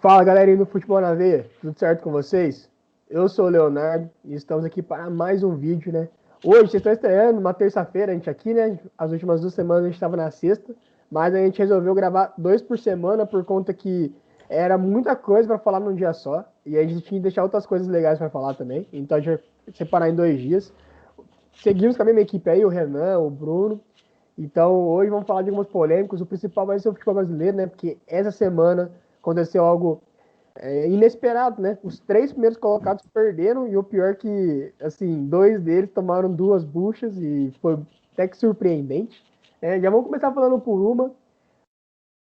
Fala galerinha do Futebol na Veia, tudo certo com vocês? Eu sou o Leonardo e estamos aqui para mais um vídeo, né? Hoje vocês estão estreando, uma terça-feira, a gente aqui, né? As últimas 2 semanas a gente estava na sexta, mas a gente resolveu gravar 2 por semana por conta que era muita coisa para falar num dia só e a gente tinha que deixar outras coisas legais para falar também, então a gente vai separar em 2 dias. Seguimos com a mesma equipe aí, o Renan, o Bruno. Então hoje vamos falar de algumas polêmicas. O principal vai ser o futebol brasileiro, né? Porque essa semana aconteceu algo inesperado, né? Os 3 primeiros colocados perderam e o pior que, assim, 2 deles tomaram 2 buchas e foi até que surpreendente. Já vamos começar falando por uma.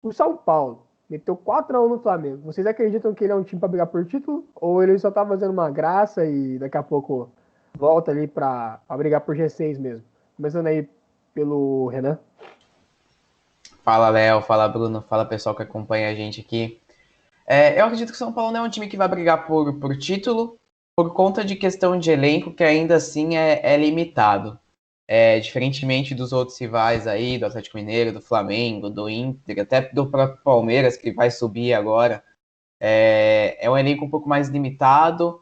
O São Paulo meteu 4-1 no Flamengo. Vocês acreditam que ele é um time para brigar por título? Ou ele só tá fazendo uma graça e daqui a pouco volta ali para brigar por G6 mesmo? Começando aí pelo Renan. Fala, Léo, fala, Bruno, fala pessoal que acompanha a gente aqui. Eu acredito que o São Paulo não é um time que vai brigar por título, por conta de questão de elenco, que ainda assim é limitado. Diferentemente dos outros rivais aí, do Atlético Mineiro, do Flamengo, do Inter, até do próprio Palmeiras, que vai subir agora, é um elenco um pouco mais limitado,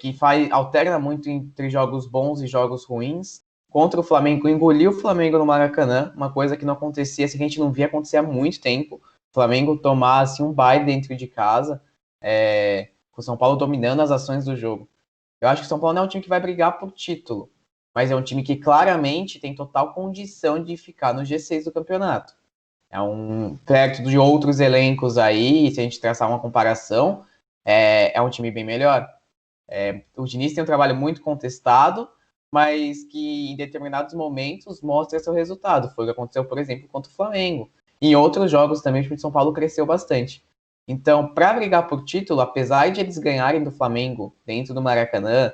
que alterna muito entre jogos bons e jogos ruins. Contra o Flamengo, engoliu o Flamengo no Maracanã, uma coisa que não acontecia, assim, que a gente não via acontecer há muito tempo. O Flamengo tomar assim, um baile dentro de casa, com o São Paulo dominando as ações do jogo. Eu acho que o São Paulo não é um time que vai brigar por título, mas é um time que claramente tem total condição de ficar no G6 do campeonato. Perto de outros elencos aí, se a gente traçar uma comparação, é um time bem melhor. O Diniz tem um trabalho muito contestado, mas que em determinados momentos mostra seu resultado. Foi o que aconteceu, por exemplo, contra o Flamengo. Em outros jogos também o time de São Paulo cresceu bastante. Então, para brigar por título, apesar de eles ganharem do Flamengo dentro do Maracanã,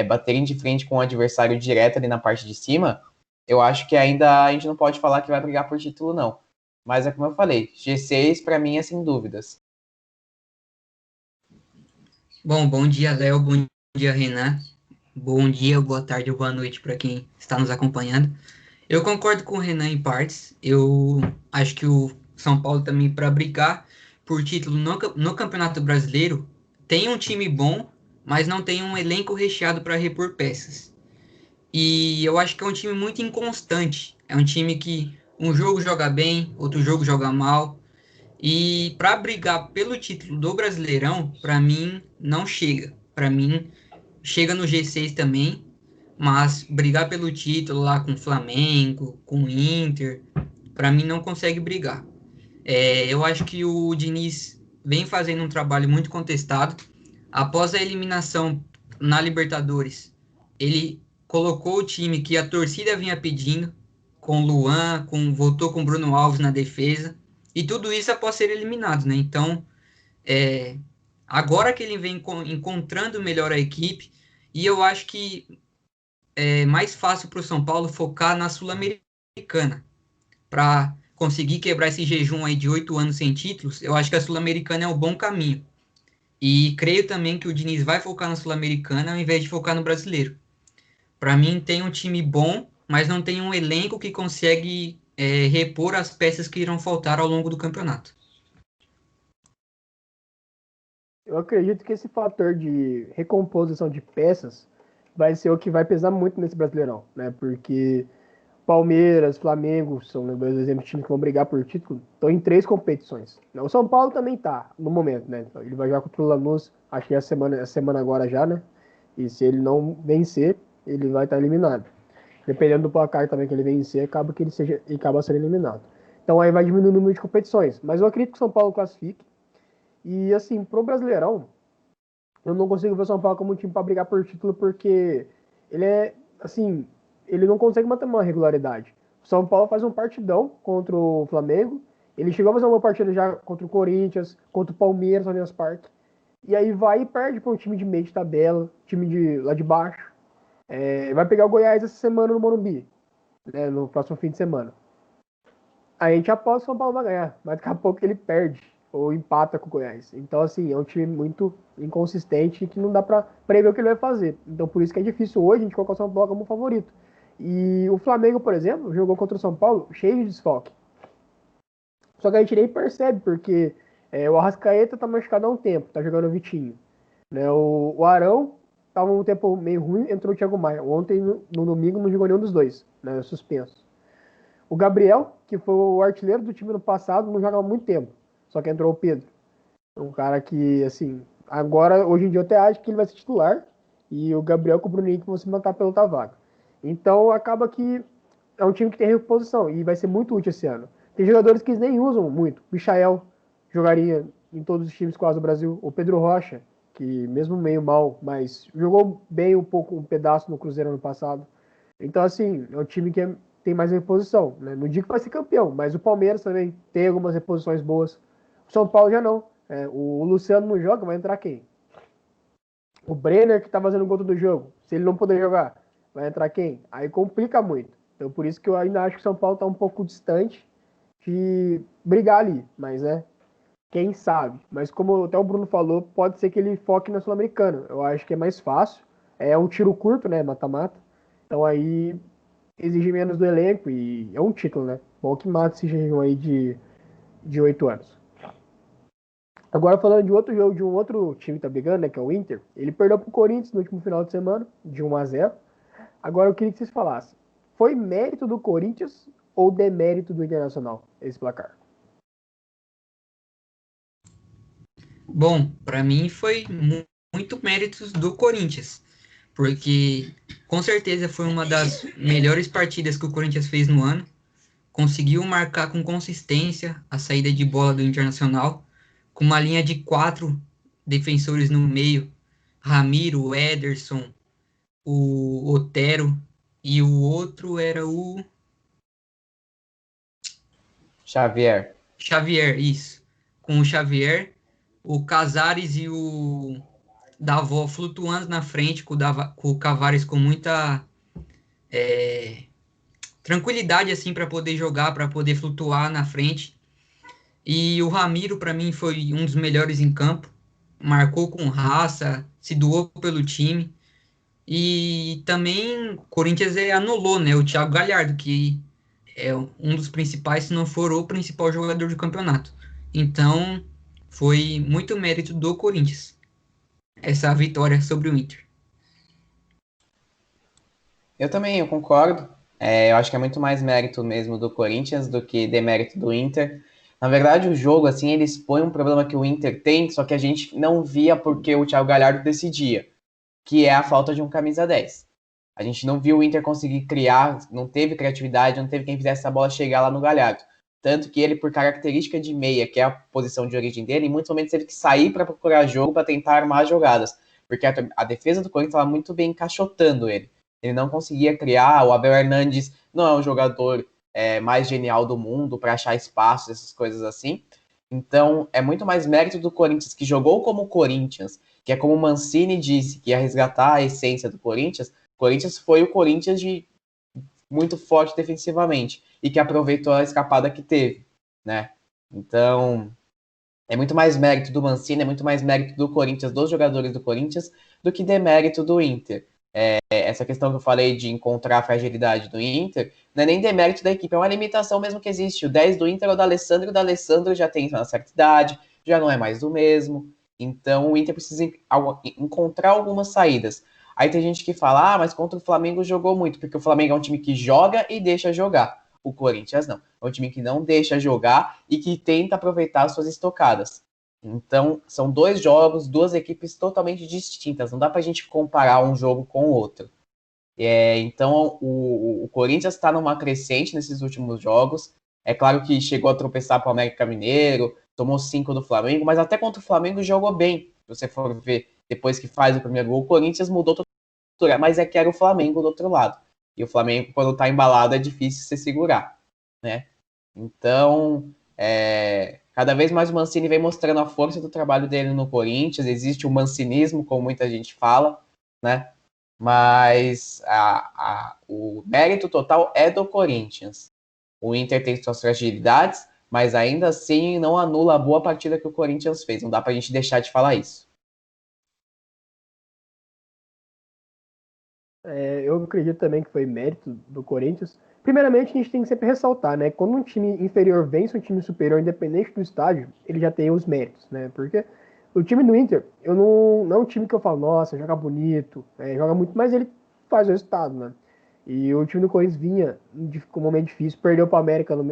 baterem de frente com o adversário direto ali na parte de cima, eu acho que ainda a gente não pode falar que vai brigar por título, não. Mas é como eu falei, G6 para mim é sem dúvidas. Bom dia, Léo. Bom dia, Renan. Bom dia, boa tarde ou boa noite para quem está nos acompanhando. Eu concordo com o Renan em partes. Eu acho que o São Paulo também, para brigar por título no Campeonato Brasileiro, tem um time bom, mas não tem um elenco recheado para repor peças. E eu acho que é um time muito inconstante. É um time que um jogo joga bem, outro jogo joga mal. E para brigar pelo título do Brasileirão, para mim não chega. Para mim chega no G6 também, mas brigar pelo título lá com o Flamengo, com o Inter, para mim não consegue brigar. Eu acho que o Diniz vem fazendo um trabalho muito contestado. Após a eliminação na Libertadores, ele colocou o time que a torcida vinha pedindo, com Luan, voltou com Bruno Alves na defesa, e tudo isso após ser eliminado, né? Então, é, agora que ele vem encontrando melhor a equipe, e eu acho que é mais fácil para o São Paulo focar na Sul-Americana, para conseguir quebrar esse jejum aí de 8 anos sem títulos. Eu acho que a Sul-Americana é um bom caminho. E creio também que o Diniz vai focar na Sul-Americana ao invés de focar no brasileiro. Para mim, tem um time bom, mas não tem um elenco que consegue repor as peças que irão faltar ao longo do campeonato. Eu acredito que esse fator de recomposição de peças vai ser o que vai pesar muito nesse Brasileirão, né? Porque Palmeiras, Flamengo são, né, 2 exemplos de times que vão brigar por título, estão em 3 competições. O São Paulo também tá, no momento, né? Ele vai jogar contra o Lanús, acho que é a semana agora já, né? E se ele não vencer, ele vai estar eliminado. Dependendo do placar também que ele vencer, ele acaba sendo eliminado. Então aí vai diminuir o número de competições. Mas eu acredito que o São Paulo classifique. E assim, pro Brasileirão, eu não consigo ver o São Paulo como um time para brigar por título, porque ele é, assim, ele não consegue manter uma regularidade. O São Paulo faz um partidão contra o Flamengo, ele chegou a fazer uma partida já contra o Corinthians, contra o Palmeiras, no Allianz Parque, e aí vai e perde para um time de meio de tabela, time de lá de baixo. Vai pegar o Goiás essa semana no Morumbi, né, no próximo fim de semana. A gente aposta que o São Paulo vai ganhar, mas daqui a pouco ele perde ou empata com o Goiás. Então, assim, é um time muito inconsistente que não dá pra prever o que ele vai fazer. Então, por isso que é difícil hoje a gente colocar o São Paulo como favorito. E o Flamengo, por exemplo, jogou contra o São Paulo cheio de desfalque. Só que a gente nem percebe, porque O Arrascaeta tá machucado há um tempo, tá jogando o Vitinho. Né? O Arão tava um tempo meio ruim, entrou o Thiago Maia. Ontem, no domingo, não jogou nenhum dos dois, né? Suspenso. O Gabriel, que foi o artilheiro do time no passado, não joga há muito tempo. Só que entrou o Pedro. Um cara que, assim, agora, hoje em dia, eu até acho que ele vai ser titular. E o Gabriel com o Bruno Henrique vão se mancar pela outra vaga. Então, acaba que é um time que tem reposição e vai ser muito útil esse ano. Tem jogadores que eles nem usam muito. Michael jogaria em todos os times quase do Brasil. O Pedro Rocha, que mesmo meio mal, mas jogou bem um pouco, um pedaço no Cruzeiro ano passado. Então, assim, é um time que tem mais reposição. Né? Não digo que vai ser campeão, mas o Palmeiras também tem algumas reposições boas. O São Paulo já não. O Luciano não joga, vai entrar quem? O Brenner, que tá fazendo o gol do jogo. Se ele não puder jogar, vai entrar quem? Aí complica muito. Então, por isso que eu ainda acho que o São Paulo tá um pouco distante de brigar ali. Mas, quem sabe? Mas como até o Bruno falou, pode ser que ele foque na Sul-Americana. Eu acho que é mais fácil. É um tiro curto, né? Mata-mata. Então aí exige menos do elenco e é um título, né? Bom que mata esse jejum aí de 8 anos. Agora falando de outro jogo, de um outro time que tá brigando, né? Que é o Inter. Ele perdeu pro Corinthians no último final de semana, de 1-0. Agora eu queria que vocês falassem. Foi mérito do Corinthians ou demérito do Internacional esse placar? Bom, para mim foi muito méritos do Corinthians, porque com certeza foi uma das melhores partidas que o Corinthians fez no ano. Conseguiu marcar com consistência a saída de bola do Internacional, com uma linha de quatro defensores no meio, Ramiro, Ederson, o Otero e o outro era o Xavier. Xavier, isso. Com o Xavier, o Casares e o Davó flutuando na frente, com o Cavares com muita tranquilidade assim para poder jogar, para poder flutuar na frente. E o Ramiro, para mim, foi um dos melhores em campo. Marcou com raça, se doou pelo time. E também o Corinthians anulou, né, o Thiago Galhardo, que é um dos principais, se não for o principal jogador do campeonato. Então, foi muito mérito do Corinthians, essa vitória sobre o Inter. Eu concordo. Eu acho que é muito mais mérito mesmo do Corinthians do que demérito do Inter. Na verdade, o jogo, assim, ele expõe um problema que o Inter tem, só que a gente não via porque o Thiago Galhardo decidia, que é a falta de um camisa 10. A gente não viu o Inter conseguir criar, não teve criatividade, não teve quem fizesse essa bola chegar lá no Galhardo. Tanto que ele, por característica de meia, que é a posição de origem dele, em muitos momentos teve que sair para procurar jogo, para tentar armar jogadas. Porque a defesa do Corinthians estava muito bem encaixotando ele. Ele não conseguia criar. O Abel Hernandes não é um jogador mais genial do mundo para achar espaços, essas coisas assim. Então, é muito mais mérito do Corinthians, que jogou como o Corinthians, que é como o Mancini disse, que ia resgatar a essência do Corinthians. O Corinthians foi o Corinthians de muito forte defensivamente e que aproveitou a escapada que teve, né? Então, é muito mais mérito do Mancini, é muito mais mérito do Corinthians, dos jogadores do Corinthians, do que demérito do Inter. Essa questão que eu falei de encontrar a fragilidade do Inter, não é nem demérito da equipe, é uma limitação mesmo que existe. O 10 do Inter é o da Alessandro já tem uma certa idade, já não é mais do mesmo. Então o Inter precisa encontrar algumas saídas. Aí tem gente que fala, mas contra o Flamengo jogou muito, porque o Flamengo é um time que joga e deixa jogar. O Corinthians não. É um time que não deixa jogar e que tenta aproveitar as suas estocadas. Então, são dois jogos, duas equipes totalmente distintas. Não dá pra gente comparar um jogo com o outro. Então, o Corinthians está numa crescente nesses últimos jogos. É claro que chegou a tropeçar para o América Mineiro, tomou 5 do Flamengo, mas até contra o Flamengo jogou bem. Se você for ver, depois que faz o primeiro gol, o Corinthians mudou totalmente, mas é que era o Flamengo do outro lado. E o Flamengo, quando está embalado, é difícil se segurar, né? Então, cada vez mais o Mancini vem mostrando a força do trabalho dele no Corinthians. Existe o mancinismo, como muita gente fala, né? Mas o mérito total é do Corinthians. O Inter tem suas fragilidades, mas ainda assim não anula a boa partida que o Corinthians fez. Não dá pra gente deixar de falar isso. Eu acredito também que foi mérito do Corinthians. Primeiramente, a gente tem que sempre ressaltar, né? Quando um time inferior vence um time superior, independente do estádio, ele já tem os méritos, né? Porque o time do Inter, não é um time que eu falo, nossa, joga bonito, joga muito, mas ele faz o resultado, né? E o time do Corinthians vinha com um momento difícil, perdeu para o América no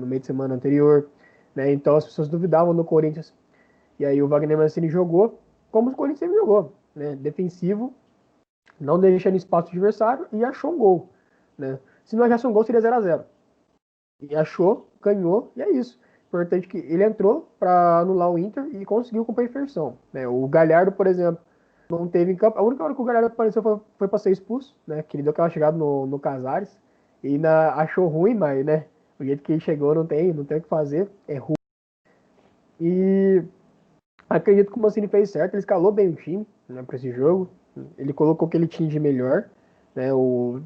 meio de semana anterior, né? Então as pessoas duvidavam do Corinthians. E aí o Wagner Mancini jogou como o Corinthians sempre jogou, né? Defensivo, não deixando espaço do adversário e achou um gol, né? Se não achasse um gol, seria 0x0. E achou, ganhou, e é isso. Importante que ele entrou para anular o Inter e conseguiu com perfeição. Né? O Galhardo, por exemplo, não teve em campo. A única hora que o Galhardo apareceu foi para ser expulso, né? Que ele deu aquela chegada no Casares. E ainda achou ruim, mas, né? O jeito que ele chegou não tem o que fazer. É ruim. E acredito que o Mancini fez certo. Ele escalou bem o time, né, para esse jogo. Ele colocou o que ele tinha de melhor. Né? O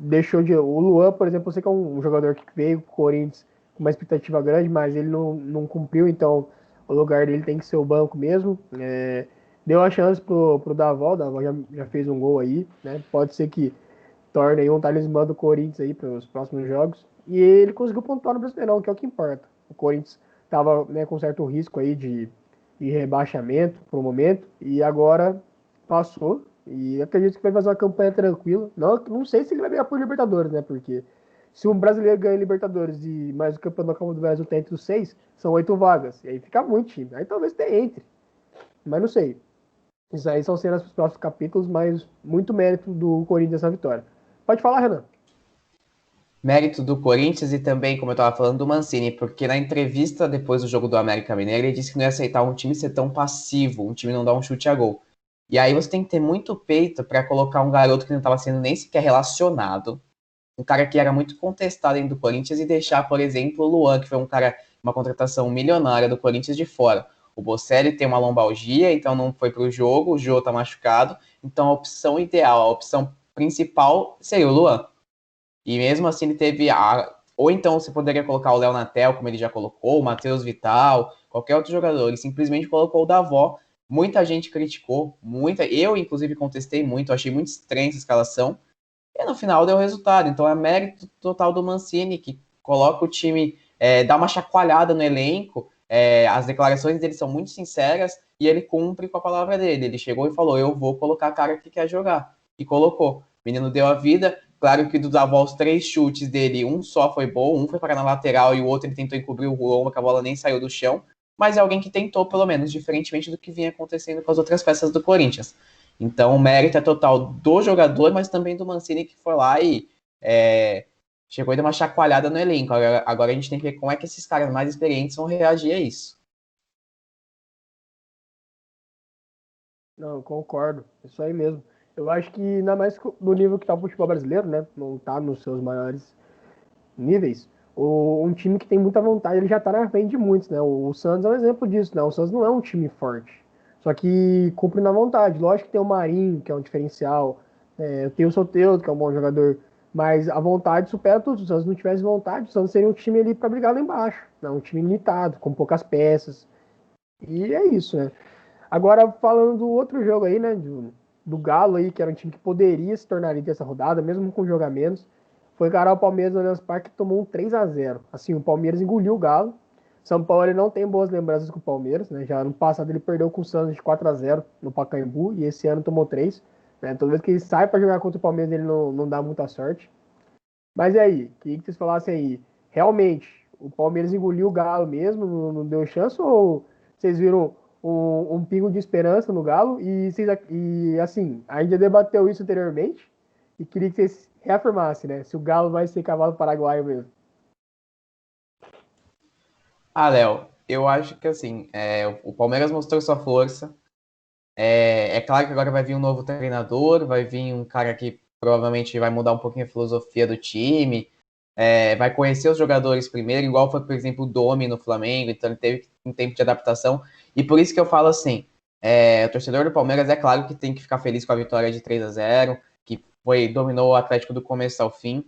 Luan, por exemplo, eu sei que é um jogador que veio pro Corinthians com uma expectativa grande, mas ele não cumpriu, então o lugar dele tem que ser o banco mesmo. Deu a chance pro Davó, o Davó já fez um gol aí, né? Pode ser que torne aí um talismã do Corinthians aí para os próximos jogos. E ele conseguiu pontuar no Brasileirão, que é o que importa. O Corinthians estava, né, com certo risco aí de rebaixamento por um momento, e agora passou. E acredito que vai fazer uma campanha tranquila. Não sei se ele vai ganhar por Libertadores, né? Porque se um brasileiro ganha Libertadores e mais o Campeonato da Copa do Brasil tem entre os 6, são 8 vagas. E aí fica muito time. Aí talvez tenha entre. Mas não sei. Isso aí são cenas para os próximos capítulos, mas muito mérito do Corinthians nessa vitória. Pode falar, Renan. Mérito do Corinthians e também, como eu estava falando, do Mancini, porque na entrevista depois do jogo do América Mineiro, ele disse que não ia aceitar um time ser tão passivo, um time não dar um chute a gol. E aí você tem que ter muito peito para colocar um garoto que não estava sendo nem sequer relacionado, um cara que era muito contestado dentro do Corinthians e deixar, por exemplo, o Luan, que foi um cara, uma contratação milionária do Corinthians de fora. O Bocelli tem uma lombalgia, então não foi para o jogo, o Jô tá machucado, então a opção ideal, a opção principal seria o Luan. E mesmo assim ele teve ou então você poderia colocar o Léo Natel, como ele já colocou, o Matheus Vital, qualquer outro jogador. Ele simplesmente colocou o Davó. Muita gente criticou, eu inclusive contestei muito, achei muito estranha essa escalação. E no final deu resultado. Então é mérito total do Mancini, que coloca o time, dá uma chacoalhada no elenco. As declarações dele são muito sinceras e ele cumpre com a palavra dele. Ele chegou e falou: eu vou colocar a cara que quer jogar. E colocou. O menino deu a vida. Claro que do Davó, os 3 chutes dele, um só foi bom, um foi para na lateral e o outro ele tentou encobrir o lombo, que a bola nem saiu do chão. Mas é alguém que tentou, pelo menos, diferentemente do que vinha acontecendo com as outras peças do Corinthians. Então, o mérito é total do jogador, mas também do Mancini, que foi lá e chegou e deu uma chacoalhada no elenco. Agora a gente tem que ver como é que esses caras mais experientes vão reagir a isso. Não, concordo. Isso aí mesmo. Eu acho que, ainda mais no nível que tá o futebol brasileiro, né? Não tá nos seus maiores níveis. Um time que tem muita vontade, ele já tá na frente de muitos, né? O Santos é um exemplo disso, né? O Santos não é um time forte. Só que cumpre na vontade. Lógico que tem o Marinho, que é um diferencial. Tem o Soteldo, que é um bom jogador. Mas a vontade supera tudo. Se o Santos não tivesse vontade, o Santos seria um time ali para brigar lá embaixo. Né? Um time limitado, com poucas peças. E é isso, né? Agora, falando do outro jogo aí, né? Do Galo aí, que era um time que poderia se tornar líder dessa rodada, mesmo com jogamentos. Foi encarar o Palmeiras no Allianz Parque que tomou um 3x0. Assim, o Palmeiras engoliu o Galo. São Paulo ele não tem boas lembranças com o Palmeiras, né? Já ano passado ele perdeu com o Santos de 4x0 no Pacaembu e esse ano tomou 3. Né? Toda vez que ele sai para jogar contra o Palmeiras ele não dá muita sorte. Mas e aí? Queria que vocês falassem aí. Realmente, o Palmeiras engoliu o Galo mesmo, não deu chance? Ou vocês viram um pingo de esperança no Galo? E assim, ainda debateu isso anteriormente. E queria que vocês reafirmassem, né? Se o Galo vai ser cavalo paraguaio mesmo. Léo, eu acho que assim, o Palmeiras mostrou sua força. É claro que agora vai vir um novo treinador, vai vir um cara que provavelmente vai mudar um pouquinho a filosofia do time, vai conhecer os jogadores primeiro, igual foi, por exemplo, o Domi no Flamengo, então ele teve um tempo de adaptação. E por isso que eu falo assim, o torcedor do Palmeiras é claro que tem que ficar feliz com a vitória de 3x0, que dominou o Atlético do começo ao fim,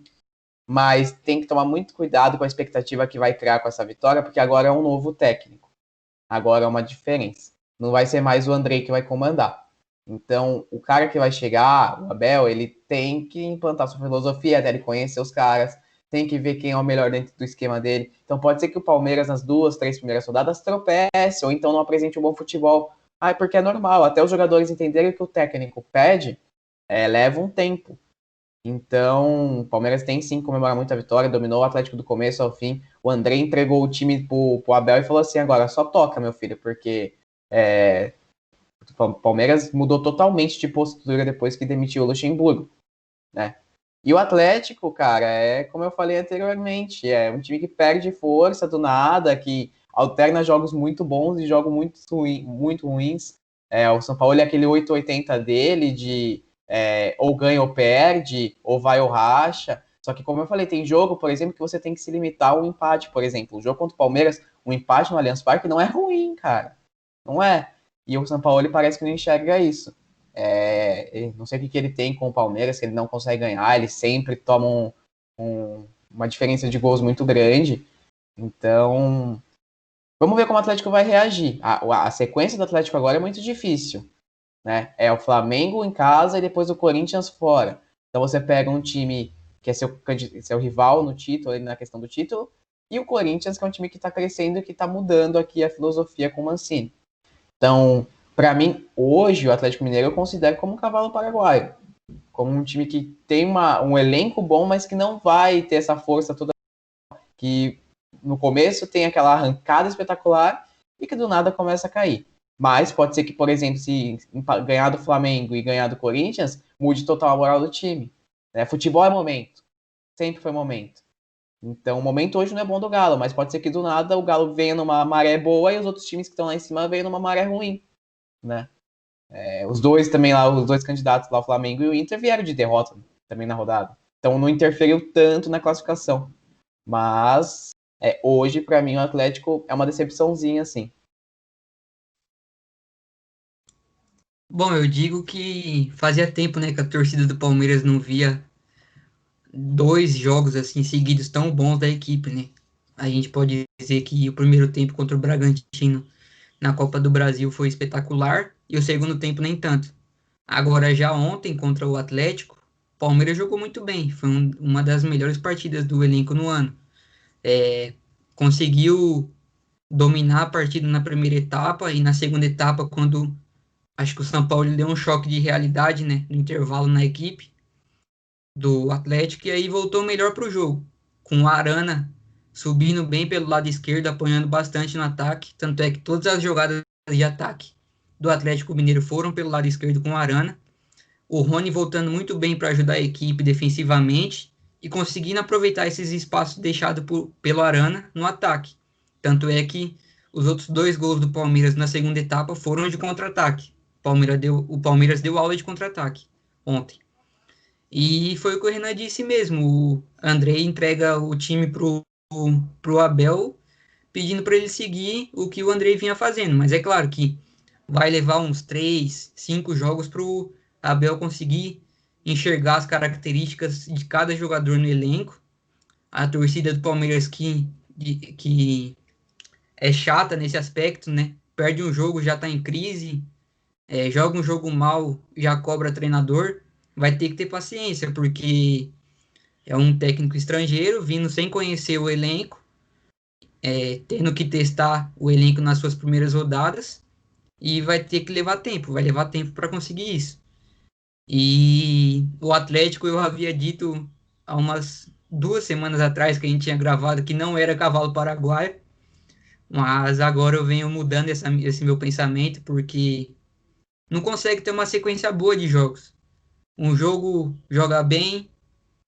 mas tem que tomar muito cuidado com a expectativa que vai criar com essa vitória, porque agora é um novo técnico, agora é uma diferença. Não vai ser mais o Andrei que vai comandar. Então, o cara que vai chegar, o Abel, ele tem que implantar sua filosofia, até ele conhecer os caras, tem que ver quem é o melhor dentro do esquema dele. Então, pode ser que o Palmeiras, nas 2, 3 primeiras rodadas, tropece, ou então não apresente um bom futebol. Porque é normal, até os jogadores entenderem o que o técnico pede, leva um tempo. Então, o Palmeiras tem sim que comemorar muito a vitória, dominou o Atlético do começo ao fim. O André entregou o time pro Abel e falou assim: agora só toca, meu filho, porque o Palmeiras mudou totalmente de postura depois que demitiu o Luxemburgo, né? E o Atlético, cara, como eu falei anteriormente, é um time que perde força do nada, que alterna jogos muito bons e jogos muito ruins. O São Paulo é aquele 880 dele, de ou ganha ou perde, ou vai ou racha. Só que, como eu falei, tem jogo, por exemplo, que você tem que se limitar ao empate, por exemplo. O jogo contra o Palmeiras, um empate no Allianz Parque não é ruim, cara. Não é. E o São Paulo ele parece que não enxerga isso. Não sei o que ele tem com o Palmeiras, que ele não consegue ganhar, ele sempre toma uma diferença de gols muito grande. Então, vamos ver como o Atlético vai reagir. A sequência do Atlético agora é muito difícil, né? É o Flamengo em casa e depois o Corinthians fora. Então você pega um time que é seu rival no título, na questão do título, e o Corinthians, que é um time que está crescendo e que está mudando aqui a filosofia com o Mancini. Então, para mim, hoje, o Atlético Mineiro eu considero como um cavalo paraguaio. Como um time que tem um elenco bom, mas que não vai ter essa força toda. Que no começo tem aquela arrancada espetacular e que do nada começa a cair. Mas pode ser que, por exemplo, se ganhar do Flamengo e ganhar do Corinthians, mude total a moral do time. Futebol é momento. Sempre foi momento. Então, o momento hoje não é bom do Galo, mas pode ser que do nada o Galo venha numa maré boa e os outros times que estão lá em cima venham numa maré ruim, né? Os dois também lá, os dois candidatos lá, o Flamengo e o Inter, vieram de derrota também na rodada. Então, não interferiu tanto na classificação. Mas, hoje, para mim, o Atlético é uma decepçãozinha, assim. Bom, eu digo que fazia tempo, né, que a torcida do Palmeiras não via 2 jogos assim seguidos tão bons da equipe, né? A gente pode dizer que o primeiro tempo contra o Bragantino na Copa do Brasil foi espetacular e o segundo tempo nem tanto. Agora já ontem contra o Atlético, o Palmeiras jogou muito bem, foi uma das melhores partidas do elenco no ano. Conseguiu dominar a partida na primeira etapa e na segunda etapa, quando acho que o São Paulo deu um choque de realidade, né, no intervalo na equipe do Atlético, e aí voltou melhor para o jogo, com o Arana subindo bem pelo lado esquerdo, apanhando bastante no ataque, tanto é que todas as jogadas de ataque do Atlético Mineiro foram pelo lado esquerdo com o Arana, o Rony voltando muito bem para ajudar a equipe defensivamente e conseguindo aproveitar esses espaços deixados pelo Arana no ataque, tanto é que os outros 2 gols do Palmeiras na segunda etapa foram de contra-ataque. O Palmeiras deu aula de contra-ataque ontem. E foi o que o Renan disse mesmo. O André entrega o time pro Abel, pedindo para ele seguir o que o André vinha fazendo. Mas é claro que vai levar uns 3, 5 jogos pro Abel conseguir enxergar as características de cada jogador no elenco. A torcida do Palmeiras que é chata nesse aspecto, né? Perde um jogo, já tá em crise, joga um jogo mal, já cobra treinador. Vai ter que ter paciência, porque é um técnico estrangeiro vindo sem conhecer o elenco, tendo que testar o elenco nas suas primeiras rodadas e vai ter que levar tempo, vai levar tempo para conseguir isso. E o Atlético, eu havia dito há umas 2 semanas atrás que a gente tinha gravado que não era cavalo paraguaio, mas agora eu venho mudando esse meu pensamento porque não consegue ter uma sequência boa de jogos. Um jogo joga bem,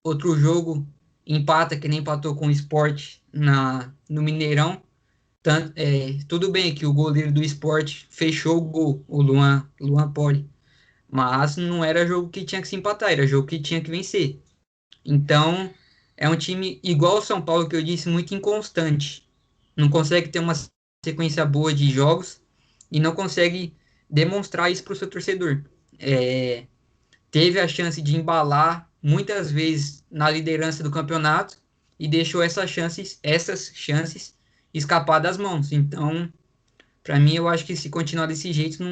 outro jogo empata, que nem empatou com o Sport no Mineirão. Tudo bem que o goleiro do Sport fechou o gol, o Luan Poli, mas não era jogo que tinha que se empatar, era jogo que tinha que vencer. Então, é um time igual ao São Paulo, que eu disse, muito inconstante. Não consegue ter uma sequência boa de jogos e não consegue demonstrar isso para o seu torcedor. Teve a chance de embalar muitas vezes na liderança do campeonato e deixou essas chances escapar das mãos. Então, para mim, eu acho que se continuar desse jeito,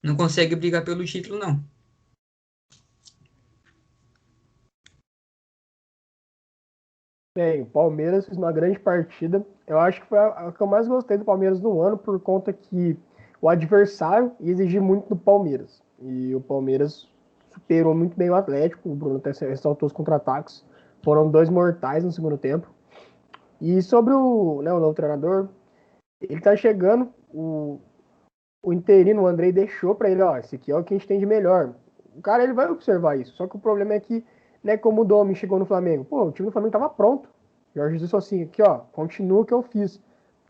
não consegue brigar pelo título, não. Bem, o Palmeiras fez uma grande partida. Eu acho que foi a que eu mais gostei do Palmeiras no ano, por conta que o adversário ia exigir muito do Palmeiras. E o Palmeiras superou muito bem o Atlético. O Bruno até ressaltou os contra-ataques. Foram dois mortais no segundo tempo. E sobre o novo treinador, ele tá chegando, o interino, o Andrei, deixou para ele, ó, esse aqui é o que a gente tem de melhor. O cara, ele vai observar isso. Só que o problema é que, né, como o Domi chegou no Flamengo, pô, o time do Flamengo tava pronto. Jorge Jesus falou assim, aqui, ó, continua o que eu fiz.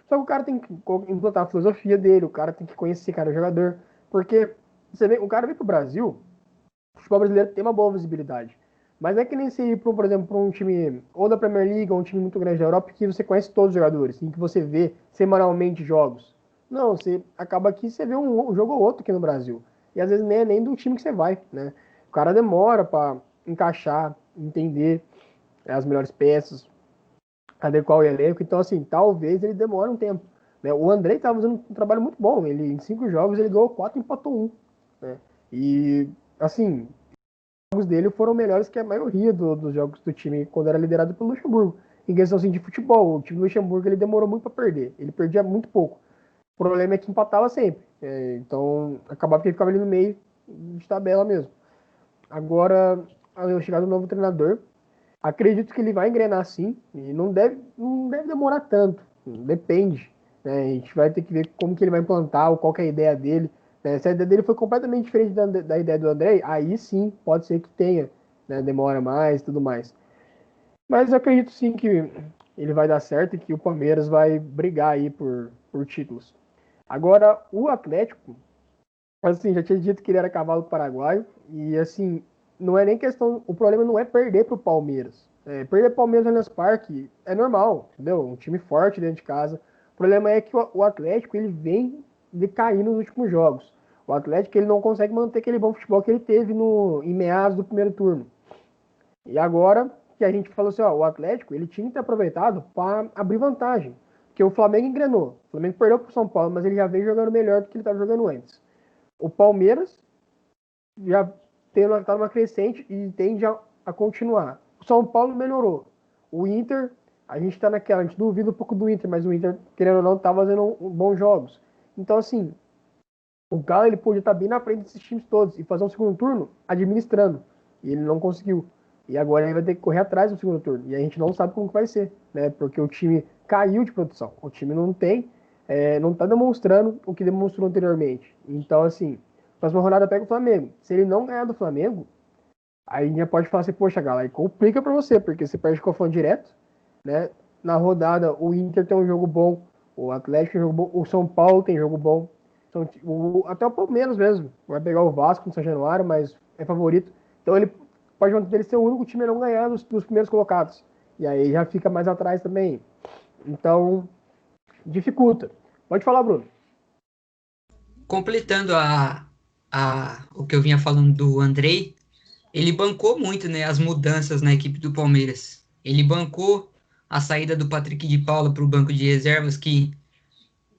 Só que o cara tem que implantar a filosofia dele, o cara tem que conhecer cada jogador, porque você vê, o cara vem pro Brasil, o futebol brasileiro tem uma boa visibilidade. Mas não é que nem se ir, por exemplo, para um time ou da Premier League ou um time muito grande da Europa que você conhece todos os jogadores, em que você vê semanalmente jogos. Não, você acaba aqui, você vê um jogo ou outro aqui no Brasil. E às vezes nem é nem do time que você vai, né? O cara demora para encaixar, entender as melhores peças, adequar o elenco. Então, assim, talvez ele demore um tempo. Né? O Andrei estava fazendo um trabalho muito bom. Ele, em 5 jogos, ele ganhou 4 e empatou um. Né? E, assim, jogos dele foram melhores que a maioria dos jogos do time quando era liderado pelo Luxemburgo. Em questão assim, de futebol, o time do Luxemburgo ele demorou muito para perder. Ele perdia muito pouco. O problema é que empatava sempre. Então, acabava que ele ficava ali no meio de tabela mesmo. Agora, a chegada do novo treinador, acredito que ele vai engrenar sim. E não deve demorar tanto. Depende. Né? A gente vai ter que ver como que ele vai implantar, qual que é a ideia dele. Né? Se a ideia dele foi completamente diferente da ideia do André, aí sim, pode ser que tenha. Né? Demora mais e tudo mais. Mas eu acredito sim que ele vai dar certo e que o Palmeiras vai brigar aí por títulos. Agora, o Atlético, assim, já tinha dito que ele era cavalo paraguaio, e assim, não é nem questão, o problema não é perder pro Palmeiras. Perder pro Palmeiras no Allianz Parque é normal, entendeu? Um time forte dentro de casa. O problema é que o Atlético, ele vem de cair nos últimos jogos. O Atlético, ele não consegue manter aquele bom futebol que ele teve em meados do primeiro turno. E agora que a gente falou assim, ó, o Atlético, ele tinha que ter aproveitado para abrir vantagem. Porque o Flamengo engrenou. O Flamengo perdeu pro São Paulo, mas ele já veio jogando melhor do que ele estava jogando antes. O Palmeiras já está numa crescente e tende a continuar. O São Paulo melhorou. O Inter, a gente está naquela, a gente duvida um pouco do Inter, mas o Inter, querendo ou não, está fazendo bons jogos. Então, assim, o Galo ele podia estar bem na frente desses times todos e fazer um segundo turno administrando. E ele não conseguiu. E agora ele vai ter que correr atrás do segundo turno. E a gente não sabe como que vai ser, né? Porque o time caiu de produção. O time não está demonstrando o que demonstrou anteriormente. Então, assim, próxima rodada pega o Flamengo. Se ele não ganhar do Flamengo, aí a gente já pode falar assim, poxa, Galo, aí complica pra você, porque você perde com o confronto direto, né? Na rodada, o Inter tem um jogo bom, o Atlético tem um jogo bom, o São Paulo tem jogo bom. Então, até o Palmeiras mesmo. Vai pegar o Vasco no São Januário, mas é favorito. Então ele pode manter ele ser o único time a não ganhar dos primeiros colocados. E aí já fica mais atrás também. Então, dificulta. Pode falar, Bruno. Completando o que eu vinha falando do Andrei, ele bancou muito, né, as mudanças na equipe do Palmeiras. Ele bancou a saída do Patrick de Paula para o banco de reservas, que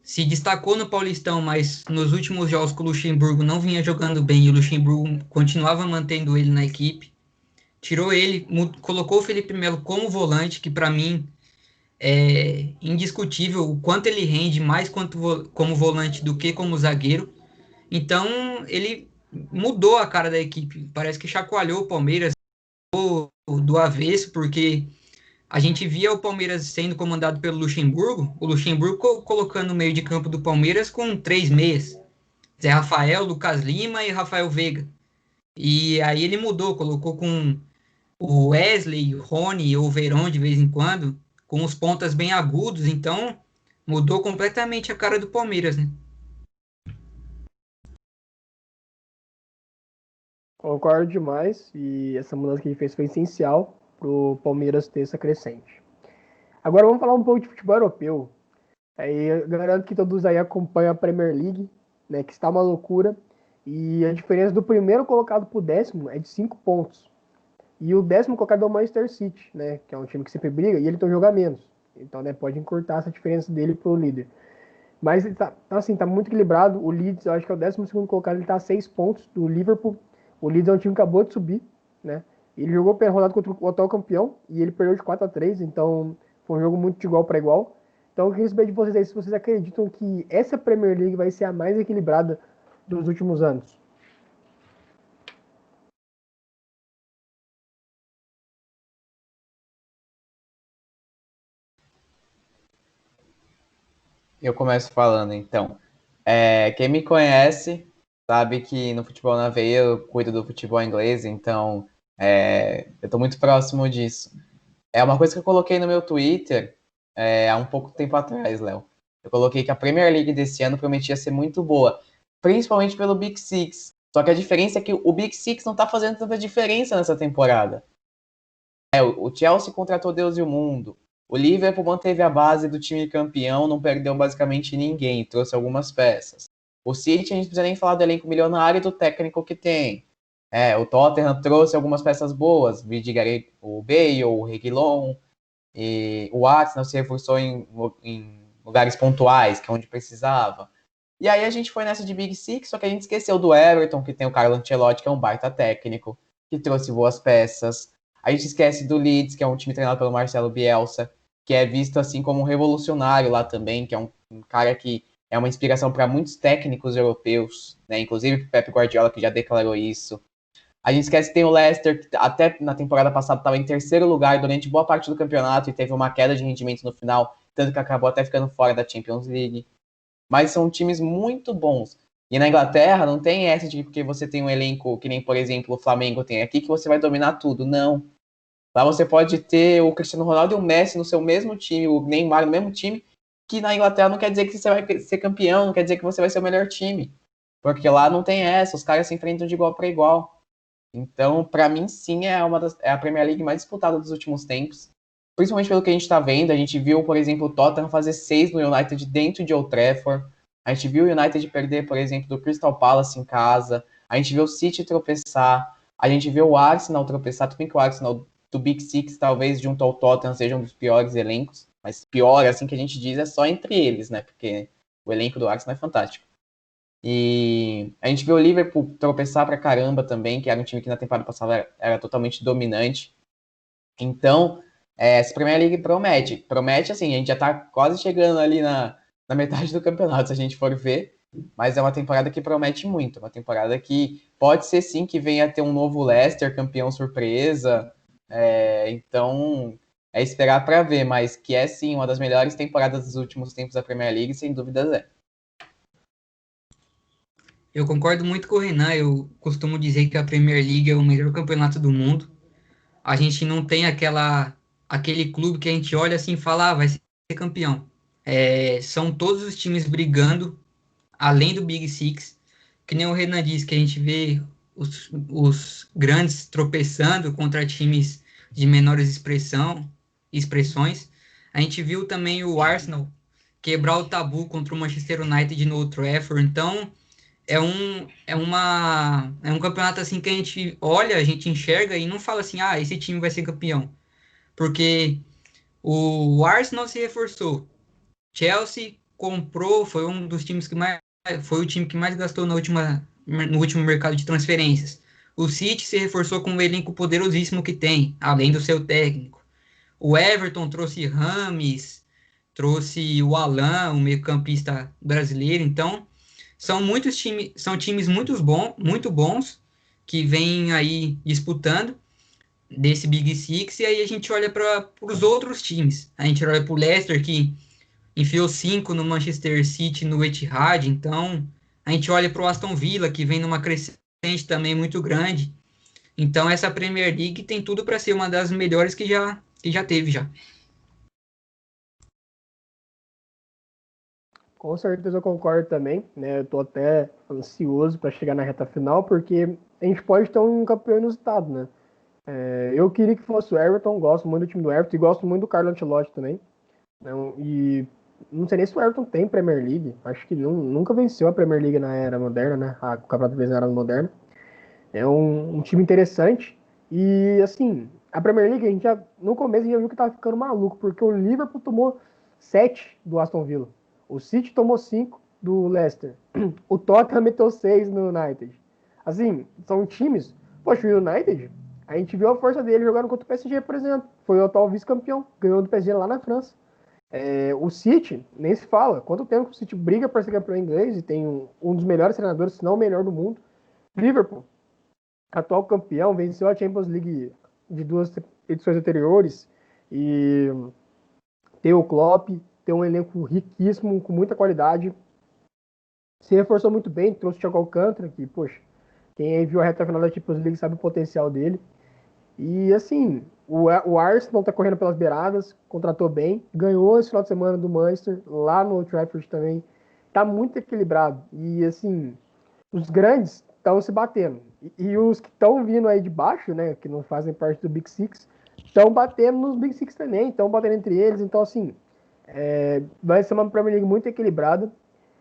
se destacou no Paulistão, mas nos últimos jogos com o Luxemburgo não vinha jogando bem e o Luxemburgo continuava mantendo ele na equipe. Tirou ele, colocou o Felipe Melo como volante, que para mim é indiscutível o quanto ele rende mais como volante do que como zagueiro. Então ele mudou a cara da equipe. Parece que chacoalhou o Palmeiras do avesso, porque a gente via o Palmeiras sendo comandado pelo Luxemburgo, o Luxemburgo colocando no meio de campo do Palmeiras com 3 meias. Zé Rafael, Lucas Lima e Rafael Veiga. E aí ele mudou, colocou com o Wesley, o Rony ou o Verón de vez em quando, com os pontas bem agudos, então mudou completamente a cara do Palmeiras, né? Concordo demais. E essa mudança que ele fez foi essencial para o Palmeiras ter essa crescente. Agora vamos falar um pouco de futebol europeu. Aí eu garanto que todos aí acompanham a Premier League, né, que está uma loucura. E a diferença do primeiro colocado para o décimo é de 5 pontos. E o décimo colocado é o Manchester City, né, que é um time que sempre briga, e ele tem um jogo a menos. Então, né, pode encurtar essa diferença dele para o líder. Mas ele tá muito equilibrado. O Leeds, eu acho que é o 12º colocado, ele tá a 6 pontos do Liverpool. O Leeds é um time que acabou de subir, né? Ele jogou pela rodada contra o atual campeão e ele perdeu de 4-3, então foi um jogo muito de igual para igual. Então eu queria saber de vocês aí se vocês acreditam que essa Premier League vai ser a mais equilibrada dos últimos anos. Eu começo falando, então. Quem me conhece sabe que no futebol na veia eu cuido do futebol inglês, então eu estou muito próximo disso. É uma coisa que eu coloquei no meu Twitter há um pouco tempo atrás, Léo. Eu coloquei que a Premier League desse ano prometia ser muito boa, principalmente pelo Big Six. Só que a diferença é que o Big Six não está fazendo tanta diferença nessa temporada. O Chelsea contratou Deus e o mundo. O Liverpool manteve a base do time campeão, não perdeu basicamente ninguém, trouxe algumas peças. O City, a gente não precisa nem falar do elenco milionário e do técnico que tem. O Tottenham trouxe algumas peças boas, o Bale, o Reguilon, e o Arsenal se reforçou em lugares pontuais, que é onde precisava. E aí a gente foi nessa de Big Six, só que a gente esqueceu do Everton, que tem o Carlo Ancelotti, que é um baita técnico, que trouxe boas peças. A gente esquece do Leeds, que é um time treinado pelo Marcelo Bielsa, que é visto assim como um revolucionário lá também, que é um cara que é uma inspiração para muitos técnicos europeus, né? Inclusive o Pep Guardiola, que já declarou isso. A gente esquece que tem o Leicester, que até na temporada passada estava em terceiro lugar durante boa parte do campeonato e teve uma queda de rendimento no final, tanto que acabou até ficando fora da Champions League. Mas são times muito bons. E na Inglaterra não tem essa de porque você tem um elenco que nem, por exemplo, o Flamengo tem aqui, que você vai dominar tudo. Não. Lá você pode ter o Cristiano Ronaldo e o Messi no seu mesmo time, o Neymar no mesmo time, que na Inglaterra não quer dizer que você vai ser campeão, não quer dizer que você vai ser o melhor time. Porque lá não tem essa, os caras se enfrentam de igual para igual. Então, para mim, sim, é a Premier League mais disputada dos últimos tempos. Principalmente pelo que a gente está vendo. A gente viu, por exemplo, o Tottenham fazer 6 no United dentro de Old Trafford. A gente viu o United perder, por exemplo, do Crystal Palace em casa. A gente viu o City tropeçar. A gente viu o Arsenal tropeçar. Tudo bem que o Arsenal do Big Six, talvez, junto ao Tottenham, seja um dos piores elencos. Mas pior, assim que a gente diz, é só entre eles, né? Porque o elenco do Arsenal é fantástico. E a gente viu o Liverpool tropeçar pra caramba também, que era um time que na temporada passada era totalmente dominante. Então, essa Premier League promete. Promete, assim, a gente já tá quase chegando ali na metade do campeonato, se a gente for ver. Mas é uma temporada que promete muito. Uma temporada que pode ser, sim, que venha a ter um novo Leicester, campeão surpresa. Então, é esperar para ver. Mas que é, sim, uma das melhores temporadas dos últimos tempos da Premier League, sem dúvidas é. Eu concordo muito com o Renan. Eu costumo dizer que a Premier League é o melhor campeonato do mundo. A gente não tem aquele clube que a gente olha assim e fala, ah, vai ser campeão. São todos os times brigando, além do Big Six. Que nem o Renan disse, que a gente vê os grandes tropeçando contra times de menores expressões. A gente viu também o Arsenal quebrar o tabu contra o Manchester United no Old Trafford. Então, é um campeonato assim que a gente olha, a gente enxerga e não fala assim, ah, esse time vai ser campeão. Porque o Arsenal se reforçou. Chelsea comprou, foi um dos times que mais, foi o time que mais gastou no último mercado de transferências. O City se reforçou com um elenco poderosíssimo que tem, além do seu técnico. O Everton trouxe Rames, trouxe o Alan, o meio-campista brasileiro. Então, são times muito bons que vêm aí disputando desse Big Six, e aí a gente olha para os outros times. A gente olha para o Leicester, que enfiou 5 no Manchester City, no Etihad. Então, a gente olha para o Aston Villa, que vem numa crescente também muito grande. Então, essa Premier League tem tudo para ser uma das melhores que já teve já. Com certeza eu concordo também, né? Eu tô até ansioso para chegar na reta final, porque a gente pode ter um campeão inusitado, né? Eu queria que fosse o Everton, gosto muito do time do Everton e gosto muito do Carlo Ancelotti também. Né? E não sei nem se o Everton tem Premier League, acho que nunca venceu a Premier League na era moderna, né? O campeonato brasileiro na era moderna. É um time interessante e, assim, a Premier League, no começo a gente já viu que tava ficando maluco, porque o Liverpool tomou 7 do Aston Villa. O City tomou 5 do Leicester. O Tottenham meteu 6 no United. Assim, são times. Poxa, o United, a gente viu a força dele jogando contra o PSG, por exemplo. Foi o atual vice-campeão. Ganhou do PSG lá na França. O City, nem se fala. Quanto tempo que o City briga para ser campeão inglês e tem um dos melhores treinadores, se não o melhor do mundo. Liverpool, atual campeão, venceu a Champions League de 2 edições anteriores. E tem o Klopp, tem um elenco riquíssimo, com muita qualidade. Se reforçou muito bem, trouxe o Thiago Alcântara, que, poxa, quem aí viu a reta final da Champions League sabe o potencial dele. E, assim, o Arsenal tá correndo pelas beiradas, contratou bem, ganhou esse final de semana do Manchester, lá no Old Trafford também. Tá muito equilibrado. E, assim, os grandes estão se batendo. E os que estão vindo aí de baixo, né, que não fazem parte do Big Six, estão batendo nos Big Six também, estão batendo entre eles. Então, assim, vai ser uma Premier League muito equilibrada.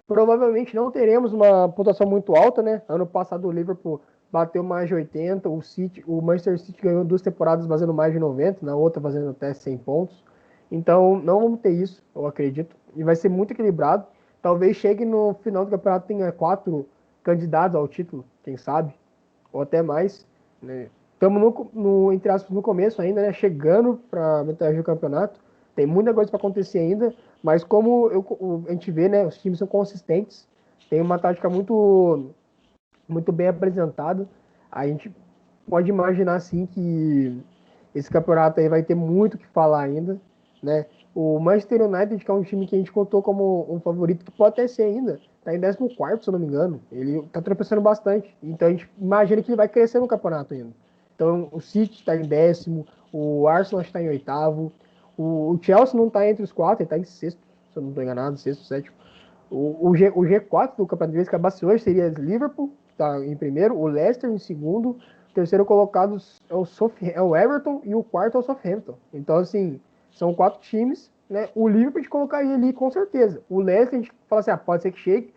Provavelmente não teremos uma pontuação muito alta, né? Ano passado o Liverpool bateu mais de 80, o Manchester City ganhou 2 temporadas fazendo mais de 90, na outra fazendo até 100 pontos. Então não vamos ter isso, eu acredito. E vai ser muito equilibrado. Talvez chegue no final do campeonato tenha 4 candidatos ao título, quem sabe, ou até mais. Né? Estamos entre aspas, no começo ainda, né? Chegando para metade do campeonato. Tem muita coisa para acontecer ainda, mas como a gente vê, né? Os times são consistentes, tem uma tática muito bem apresentada. A gente pode imaginar assim que esse campeonato aí vai ter muito o que falar ainda, né? O Manchester United, que é um time que a gente contou como um favorito, que pode até ser ainda, tá em 14º, se eu não me engano. Ele tá tropeçando bastante. Então a gente imagina que ele vai crescer no campeonato ainda. Então o City está em 10º, o Arsenal está em 8º, o Chelsea não está entre os 4, ele está em 6º, se eu não estou enganado, 6º, 7º. O G4 do campeonato inglês que abaixo hoje seria Liverpool, que está em primeiro, o Leicester em segundo, o terceiro colocado é o Everton e o quarto é o Southampton. Então, assim, são 4 times, né? O Liverpool a gente colocaria ali com certeza. O Leicester a gente fala assim, pode ser que chegue.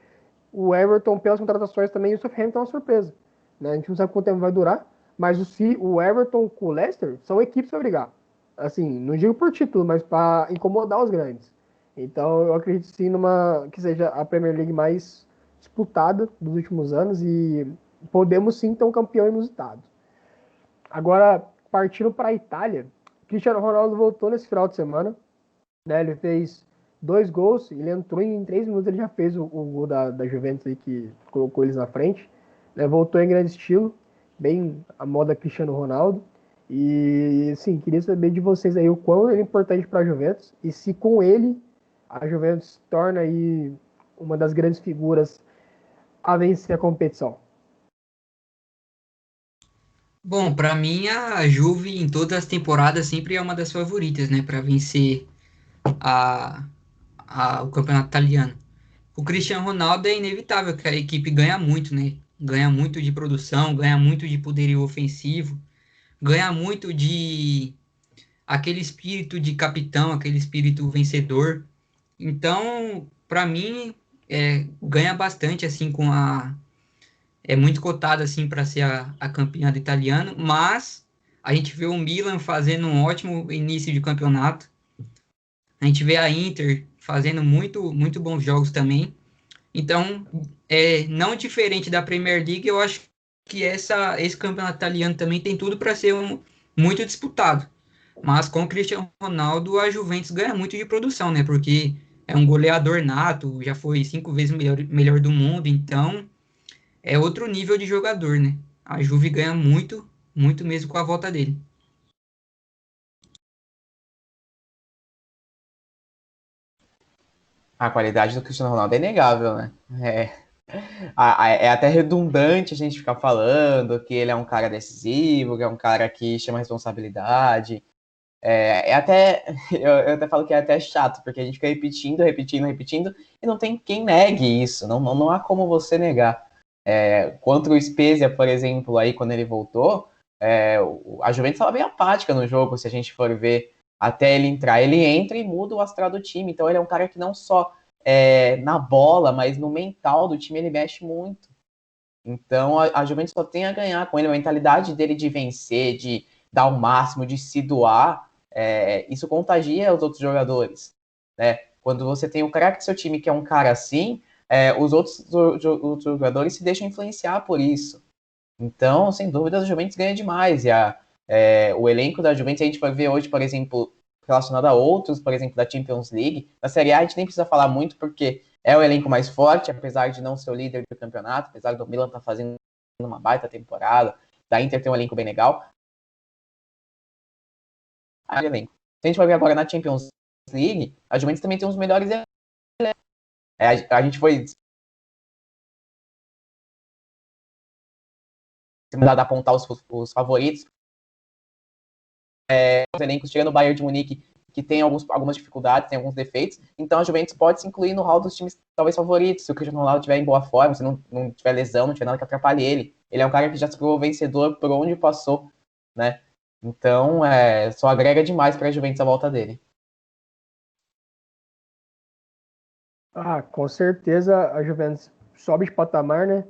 O Everton, pelas contratações também, e o Southampton é uma surpresa. Né? A gente não sabe quanto tempo vai durar, mas o Everton com o Leicester são equipes para brigar. Assim, não digo por título, mas para incomodar os grandes. Então, eu acredito sim que seja a Premier League mais disputada dos últimos anos e podemos sim ter um campeão inusitado. Agora, partindo para a Itália, Cristiano Ronaldo voltou nesse final de semana, né? Ele fez 2 gols, ele entrou em 3 minutos, ele já fez o gol da Juventus aí, que colocou eles na frente, né? Voltou em grande estilo, bem a moda Cristiano Ronaldo. E, sim, queria saber de vocês aí o quão ele é importante para a Juventus e se com ele a Juventus se torna aí uma das grandes figuras a vencer a competição. Bom, para mim a Juve em todas as temporadas sempre é uma das favoritas, né, para vencer a, o campeonato italiano. O Cristiano Ronaldo é inevitável que a equipe ganha muito, né? Ganha muito de produção, ganha muito de poderio ofensivo, ganha muito de aquele espírito de capitão, aquele espírito vencedor. Então, para mim, ganha bastante assim com a é muito cotada assim para ser a campeã do italiano, mas a gente vê o Milan fazendo um ótimo início de campeonato. A gente vê a Inter fazendo muito bons jogos também. Então, não diferente da Premier League, eu acho que esse campeonato italiano também tem tudo para ser muito disputado. Mas com o Cristiano Ronaldo, a Juventus ganha muito de produção, né? Porque é um goleador nato, já foi 5 vezes melhor do mundo, então é outro nível de jogador, né? A Juve ganha muito mesmo com a volta dele. A qualidade do Cristiano Ronaldo é inegável, né? É até redundante a gente ficar falando que ele é um cara decisivo, que é um cara que chama responsabilidade. Eu até falo que é até chato, porque a gente fica repetindo, e não tem quem negue isso, não há como você negar. Contra o Spezia, por exemplo, aí quando ele voltou, a Juventus estava bem apática no jogo, se a gente for ver até ele entrar. Ele entra e muda o astral do time, então ele é um cara que não só na bola, mas no mental do time ele mexe muito. Então a Juventus só tem a ganhar com ele, a mentalidade dele de vencer, de dar o máximo, de se doar, isso contagia os outros jogadores, né? Quando você tem o craque do seu time, que é um cara assim, os outros jogadores se deixam influenciar por isso. Então, sem dúvida, a Juventus ganha demais. E o elenco da Juventus, a gente vai ver hoje, por exemplo, relacionado a outros, por exemplo, da Champions League. Na Série A, a gente nem precisa falar muito, porque é o elenco mais forte, apesar de não ser o líder do campeonato, apesar do Milan estar fazendo uma baita temporada, da Inter ter um elenco bem legal. Elenco. Se a gente vai ver agora na Champions League, a Juventus também tem uns melhores elencos. A gente foi dado a apontar os favoritos. Os elencos, tirando o Bayern de Munique, que tem algumas dificuldades, tem alguns defeitos. Então a Juventus pode se incluir no hall dos times talvez favoritos. Se o Cristiano Ronaldo estiver em boa forma, se não tiver lesão, não tiver nada que atrapalhe ele. Ele é um cara que já se provou vencedor por onde passou, né? Então, só agrega demais para a Juventus a volta dele. Com certeza a Juventus sobe de patamar, né?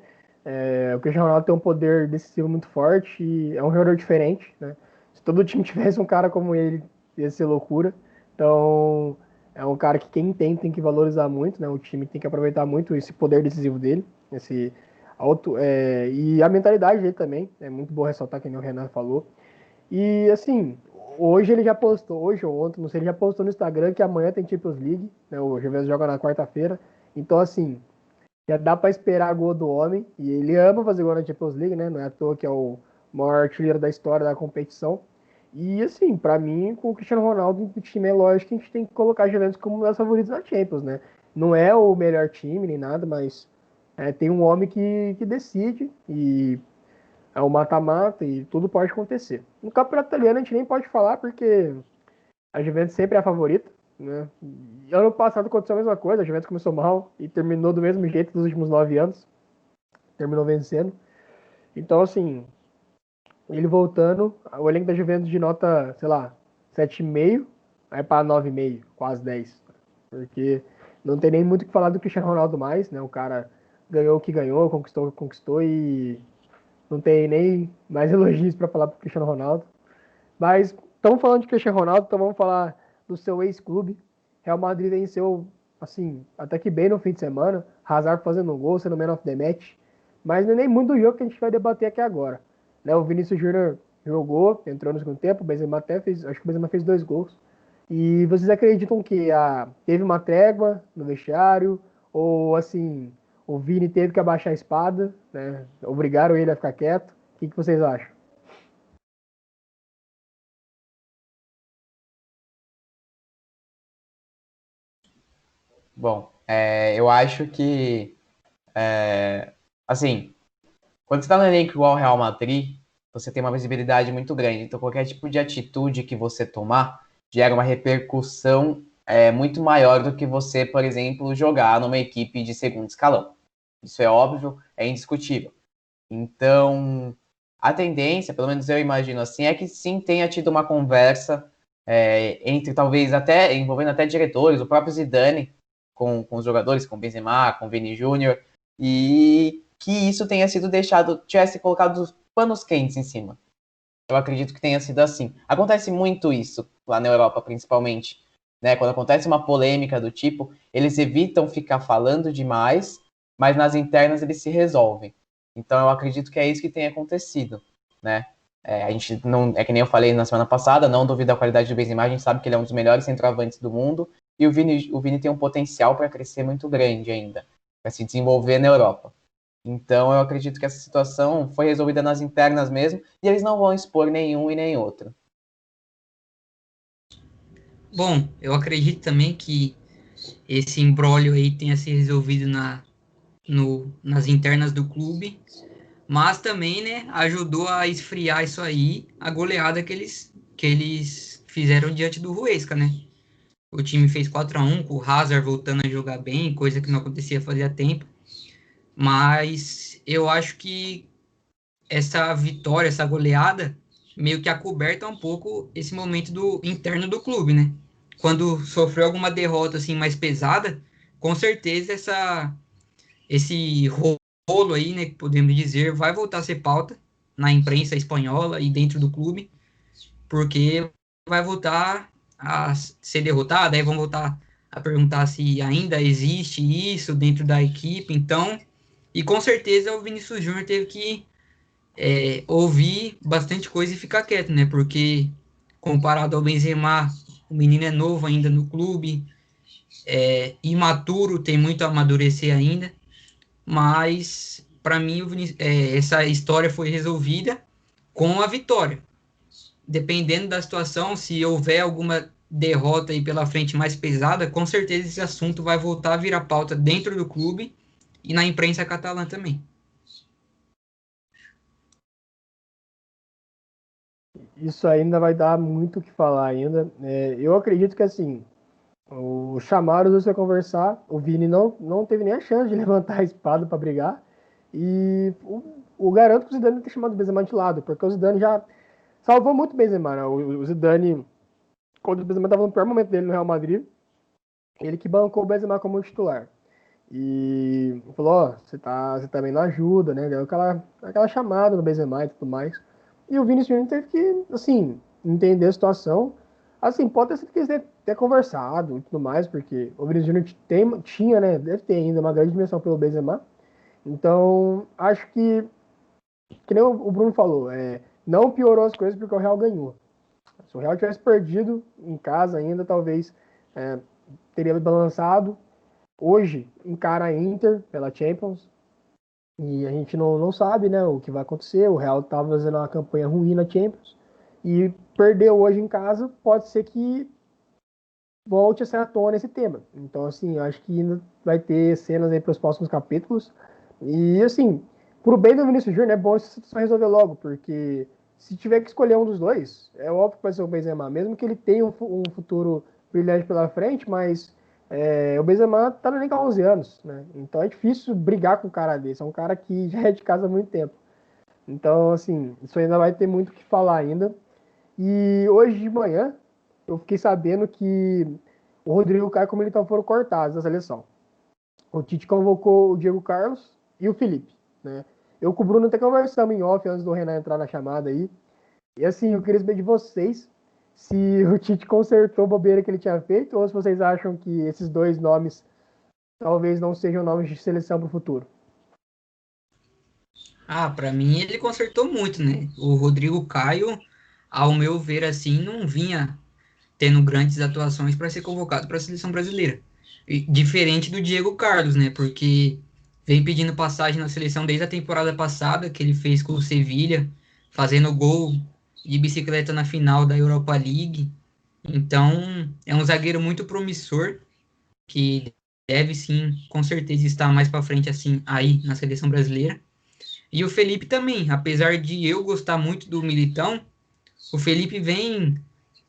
O Cristiano Ronaldo tem um poder decisivo muito forte e é um jogador diferente, né? Se todo time tivesse um cara como ele, ia ser loucura. Então, é um cara que quem tem que valorizar muito, né? O time tem que aproveitar muito esse poder decisivo dele, esse e a mentalidade dele também. É muito bom ressaltar, que nem o Renan falou. E assim, hoje ele já postou, hoje ou ontem, não sei, ele já postou no Instagram que amanhã tem Champions League, né? O Juventus joga na quarta-feira. Então, assim, já dá para esperar gol do homem. E ele ama fazer gol na Champions League, né? Não é à toa que é o maior artilheiro da história da competição. E assim, para mim, com o Cristiano Ronaldo no time, é lógico que a gente tem que colocar a Juventus como um dos favoritos da Champions, né? Não é o melhor time nem nada, mas tem um homem que decide e é o mata-mata e tudo pode acontecer. No campeonato italiano a gente nem pode falar porque a Juventus sempre é a favorita, né? E ano passado aconteceu a mesma coisa, a Juventus começou mal e terminou do mesmo jeito dos últimos 9 anos, terminou vencendo. Então, assim, ele voltando, o elenco da Juventus de nota, sei lá, 7,5, vai para 9,5, quase 10. Porque não tem nem muito o que falar do Cristiano Ronaldo mais, né? O cara ganhou o que ganhou, conquistou o que conquistou e não tem nem mais elogios para falar pro Cristiano Ronaldo. Mas estamos falando de Cristiano Ronaldo, então vamos falar do seu ex-clube. Real Madrid venceu, assim, até que bem no fim de semana. Hazard fazendo um gol, sendo man of the match. Mas não é nem muito do jogo que a gente vai debater aqui agora. Né, o Vinícius Júnior jogou, entrou no segundo tempo, o Benzema até fez, acho que o Benzema fez 2 gols. E vocês acreditam que teve uma trégua no vestiário? Ou, assim, o Vini teve que abaixar a espada, né? Obrigaram ele a ficar quieto? O que vocês acham? Bom, eu acho que, assim, quando você está no elenco igual o Real Madrid, você tem uma visibilidade muito grande. Então, qualquer tipo de atitude que você tomar gera uma repercussão muito maior do que você, por exemplo, jogar numa equipe de segundo escalão. Isso é óbvio, é indiscutível. Então, a tendência, pelo menos eu imagino assim, é que sim tenha tido uma conversa entre talvez até envolvendo até diretores, o próprio Zidane com os jogadores, com Benzema, com Vini Júnior, e que isso tenha sido deixado, tivesse colocado os panos quentes em cima. Eu acredito que tenha sido assim. Acontece muito isso lá na Europa, principalmente, né? Quando acontece uma polêmica do tipo, eles evitam ficar falando demais, mas nas internas eles se resolvem. Então eu acredito que é isso que tem acontecido, né? A gente não, que nem eu falei na semana passada, não duvido da qualidade do Benzema, a gente sabe que ele é um dos melhores centroavantes do mundo e o Vini tem um potencial para crescer muito grande ainda, para se desenvolver na Europa. Então eu acredito que essa situação foi resolvida nas internas mesmo e eles não vão expor nenhum e nem outro. Bom, eu acredito também que esse imbróglio aí tenha se resolvido nas internas do clube, mas também, né, ajudou a esfriar isso aí, a goleada que eles fizeram diante do Huesca, né? O time fez 4-1 com o Hazard voltando a jogar bem, coisa que não acontecia fazia tempo. Mas eu acho que essa vitória, essa goleada, meio que acoberta um pouco esse momento do interno do clube, né? Quando sofreu alguma derrota assim mais pesada, com certeza esse rolo aí, né, que podemos dizer, vai voltar a ser pauta na imprensa espanhola e dentro do clube, porque vai voltar a ser derrotada, aí vão voltar a perguntar se ainda existe isso dentro da equipe. Então, e com certeza o Vinícius Júnior teve que ouvir bastante coisa e ficar quieto, né? Porque comparado ao Benzema, o menino é novo ainda no clube, imaturo, tem muito a amadurecer ainda. Mas para mim essa história foi resolvida com a vitória. Dependendo da situação, se houver alguma derrota aí pela frente mais pesada, com certeza esse assunto vai voltar a virar pauta dentro do clube e na imprensa catalã também. Isso ainda vai dar muito o que falar ainda. Eu acredito que assim, o chamaram você conversar, o Vini não teve nem a chance de levantar a espada para brigar. E o garanto que o Zidane ter chamado o Benzema de lado, porque o Zidane já salvou muito o Benzema, né? O Zidane, quando o Benzema estava no pior momento dele no Real Madrid, ele que bancou o Benzema como titular. E falou, ó, você também não ajuda, né? Deu aquela chamada no Benzema e tudo mais. E o Vinícius Júnior teve que, assim, entender a situação. Assim, pode ter sido que eles ter conversado e tudo mais, porque o Vinícius Júnior tinha, né? Deve ter ainda uma grande dimensão pelo Benzema. Então, acho que nem o Bruno falou, não piorou as coisas porque o Real ganhou. Se o Real tivesse perdido em casa ainda, talvez teria balançado. Hoje encara a Inter pela Champions e a gente não sabe, né, o que vai acontecer. O Real estava fazendo uma campanha ruim na Champions e perdeu hoje em casa. Pode ser que volte a ser à tona esse tema. Então, assim, eu acho que ainda vai ter cenas aí para os próximos capítulos. E, assim, pro bem do Vinícius Júnior, é bom essa situação resolver logo, porque se tiver que escolher um dos dois, é óbvio que vai ser o Benzema, mesmo que ele tenha um futuro brilhante pela frente, mas o Benzema tá no elenco há 11 anos, né? Então é difícil brigar com um cara desse. É um cara que já é de casa há muito tempo. Então, assim, isso ainda vai ter muito o que falar ainda. E hoje de manhã, eu fiquei sabendo que o Rodrigo Caio e o Militão foram cortados da seleção. O Tite convocou o Diego Carlos e o Felipe, né? Eu com o Bruno até conversamos em off antes do Renan entrar na chamada aí. E assim, eu queria saber de vocês se o Tite consertou a bobeira que ele tinha feito ou se vocês acham que esses dois nomes talvez não sejam nomes de seleção para o futuro. Ah, para mim ele consertou muito, né? O Rodrigo Caio, ao meu ver assim, não vinha tendo grandes atuações para ser convocado para a seleção brasileira. Diferente do Diego Carlos, né? Porque vem pedindo passagem na seleção desde a temporada passada, que ele fez com o Sevilha, fazendo gol de bicicleta na final da Europa League. Então, é um zagueiro muito promissor, que deve sim, com certeza, estar mais para frente assim aí na seleção brasileira. E o Felipe também, apesar de eu gostar muito do Militão, o Felipe vem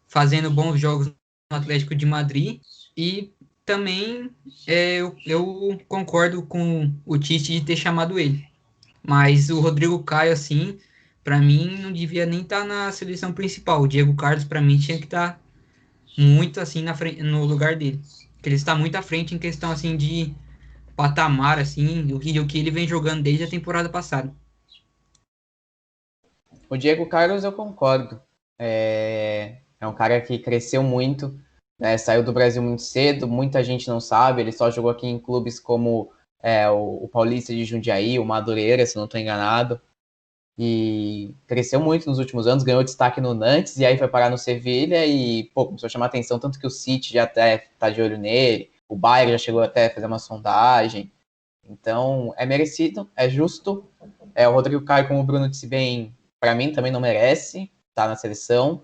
fazendo bons jogos no Atlético de Madrid e também eu concordo com o Tite de ter chamado ele. Mas o Rodrigo Caio, assim, para mim não devia nem estar na seleção principal. O Diego Carlos, para mim, tinha que estar muito assim na frente, no lugar dele. Porque ele está muito à frente em questão assim de patamar, assim, o que ele vem jogando desde a temporada passada. O Diego Carlos eu concordo. É um cara que cresceu muito, né? Saiu do Brasil muito cedo, muita gente não sabe, ele só jogou aqui em clubes como o Paulista de Jundiaí, o Madureira, se não estou enganado. E cresceu muito nos últimos anos, ganhou destaque no Nantes e aí foi parar no Sevilha e pô, começou a chamar atenção, tanto que o City já até tá de olho nele, o Bayern já chegou até a fazer uma sondagem. Então, é merecido, é justo. O Rodrigo Caio, como o Bruno disse bem, para mim também não merece estar na seleção.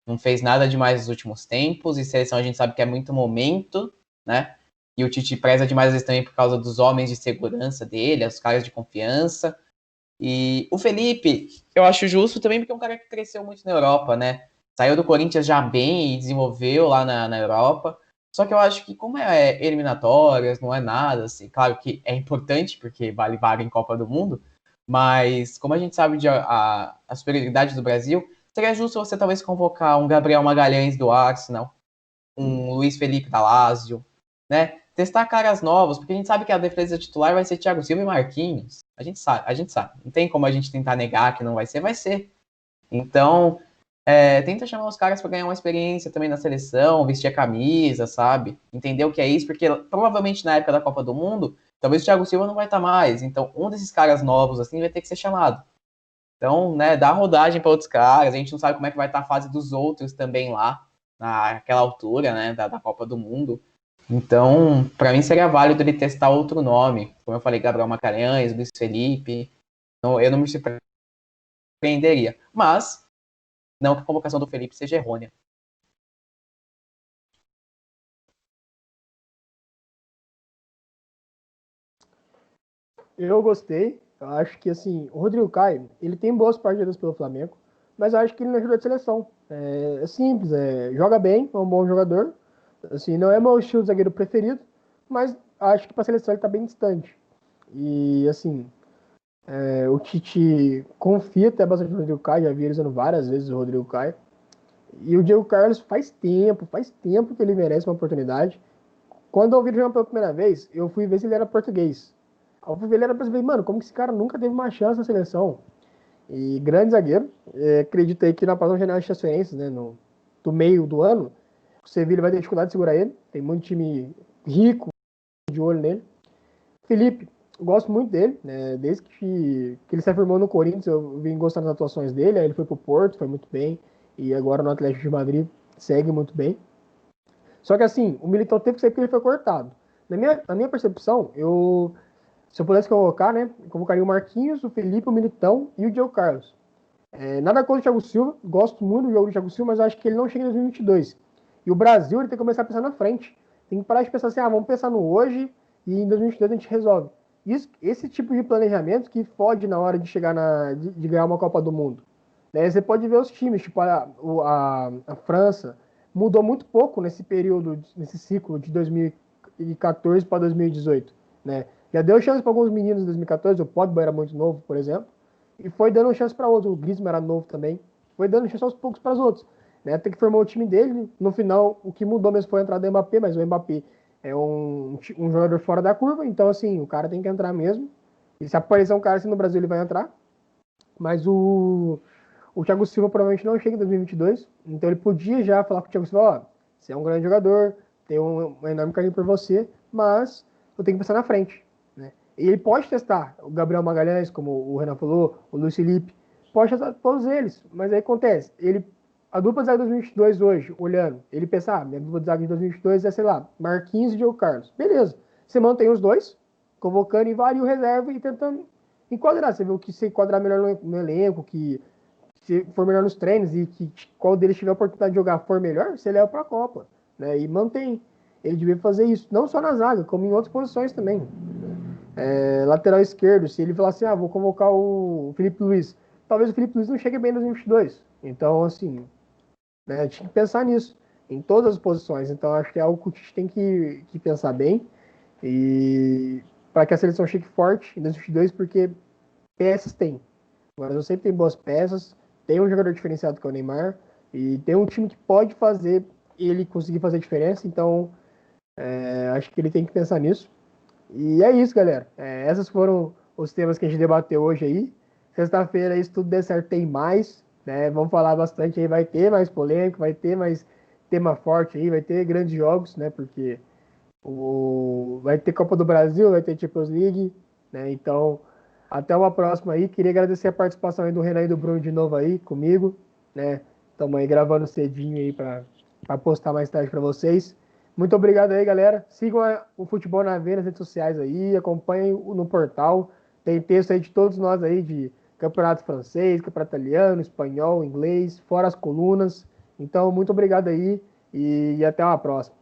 Não fez nada demais nos últimos tempos, e seleção a gente sabe que é muito momento, né? E o Tite preza demais às vezes também por causa dos homens de segurança dele, os caras de confiança. E o Felipe, eu acho justo também porque é um cara que cresceu muito na Europa, né? Saiu do Corinthians já bem e desenvolveu lá na Europa. Só que eu acho que como eliminatórias, não é nada, assim, claro que é importante porque vale vaga em Copa do Mundo, mas como a gente sabe a superioridade do Brasil, seria justo você talvez convocar um Gabriel Magalhães do Arsenal, um Luiz Felipe da Lazio, né? Testar caras novas, porque a gente sabe que a defesa titular vai ser Thiago Silva e Marquinhos. A gente sabe. Não tem como a gente tentar negar que não vai ser, vai ser. Então, tenta chamar os caras para ganhar uma experiência também na seleção, vestir a camisa, sabe? Entender o que é isso, porque provavelmente na época da Copa do Mundo, talvez o Thiago Silva não vai estar mais. Então, um desses caras novos, assim, vai ter que ser chamado. Então, né, dá rodagem para outros caras. A gente não sabe como é que vai estar a fase dos outros também lá, naquela altura, né, da Copa do Mundo. Então, para mim seria válido ele testar outro nome. Como eu falei, Gabriel Magalhães, Luiz Felipe. Então, eu não me surpreenderia. Mas, não que a convocação do Felipe seja errônea. Eu gostei. Eu acho que, assim, o Rodrigo Caio, ele tem boas partidas pelo Flamengo, mas eu acho que ele não ajuda de seleção. É simples, joga bem, é um bom jogador. Assim, não é meu estilo de zagueiro preferido, mas acho que para a seleção ele tá bem distante. E, assim, o Tite confia até bastante no Rodrigo Caio, já vi ele usando várias vezes o Rodrigo Caio. E o Diego Carlos faz tempo que ele merece uma oportunidade. Quando eu vi ele jogar pela primeira vez, eu fui ver se ele era português. Aí eu fui ver ele era brasileiro. Mano, como que esse cara nunca teve uma chance na seleção? E grande zagueiro. Acredito aí que na próxima janela de transferências, né, do meio do ano, o Sevilla vai ter dificuldade de segurar ele. Tem muito time rico de olho nele. Felipe, gosto muito dele, né? Desde que ele se afirmou no Corinthians, eu vim gostando das atuações dele. Aí ele foi pro Porto, foi muito bem. E agora no Atlético de Madrid segue muito bem. Só que assim, o Militão teve que sair porque ele foi cortado. Na minha percepção, se eu pudesse convocar, né, eu convocaria o Marquinhos, o Felipe, o Militão e o Diego Carlos. Nada contra o Thiago Silva, gosto muito do jogo do Thiago Silva, mas acho que ele não chega em 2022. E o Brasil ele tem que começar a pensar na frente. Tem que parar de pensar assim, vamos pensar no hoje e em 2022 a gente resolve. Esse tipo de planejamento que fode na hora de chegar de ganhar uma Copa do Mundo. Né? Você pode ver os times, tipo a França, mudou muito pouco nesse período, nesse ciclo de 2014 para 2018. Né? Já deu chance para alguns meninos em 2014, o Pogba era muito novo, por exemplo, e foi dando chance para outros. O Griezmann era novo também, foi dando chance aos poucos para os outros. Né? Até que formou o time dele. No final, o que mudou mesmo foi a entrada do Mbappé, mas o Mbappé é um jogador fora da curva, então assim, o cara tem que entrar mesmo. E se aparecer um cara assim no Brasil, ele vai entrar. Mas o Thiago Silva provavelmente não chega em 2022, então ele podia já falar com o Thiago Silva, ó, você é um grande jogador, tenho um enorme carinho por você, mas eu tenho que pensar na frente. Né? E ele pode testar o Gabriel Magalhães, como o Renan falou, o Luiz Felipe, pode testar todos eles, mas aí acontece, a dupla de zaga de 2022 hoje, olhando, ele pensa, minha dupla de zaga de 2022 é, sei lá, Marquinhos e Diego Carlos. Beleza, você mantém os dois, convocando e varia o reserva e tentando enquadrar, você vê o que se enquadrar melhor no elenco, que se for melhor nos treinos e que qual deles tiver a oportunidade de jogar for melhor, você leva para a Copa. Né? E mantém. Ele devia fazer isso, não só na zaga, como em outras posições também. Lateral esquerdo, se ele falar assim, vou convocar o Felipe Luiz, talvez o Felipe Luiz não chegue bem em 2022. Então, assim, né, tinha que pensar nisso, em todas as posições. Então, acho que é algo que o Tite tem que pensar bem e para que a seleção chegue forte em 2022, porque peças tem. O Brasil sempre tem boas peças, tem um jogador diferenciado que é o Neymar, e tem um time que pode fazer ele conseguir fazer diferença, então acho que ele tem que pensar nisso. E é isso, galera. Esses foram os temas que a gente debateu hoje aí. Sexta-feira, se tudo der certo, tem mais. Né? Vamos falar bastante aí, vai ter mais polêmica, vai ter mais tema forte aí, vai ter grandes jogos, né? Porque vai ter Copa do Brasil, vai ter Champions League, né? Então, até uma próxima aí. Queria agradecer a participação aí do Renan e do Bruno de novo aí comigo, né? Estamos aí gravando cedinho aí para postar mais tarde para vocês. Muito obrigado aí, galera. Sigam o Futebol na Veia nas redes sociais aí, acompanhem no portal. Tem texto aí de todos nós aí, de campeonato francês, campeonato italiano, espanhol, inglês, fora as colunas. Então, muito obrigado aí e até uma próxima.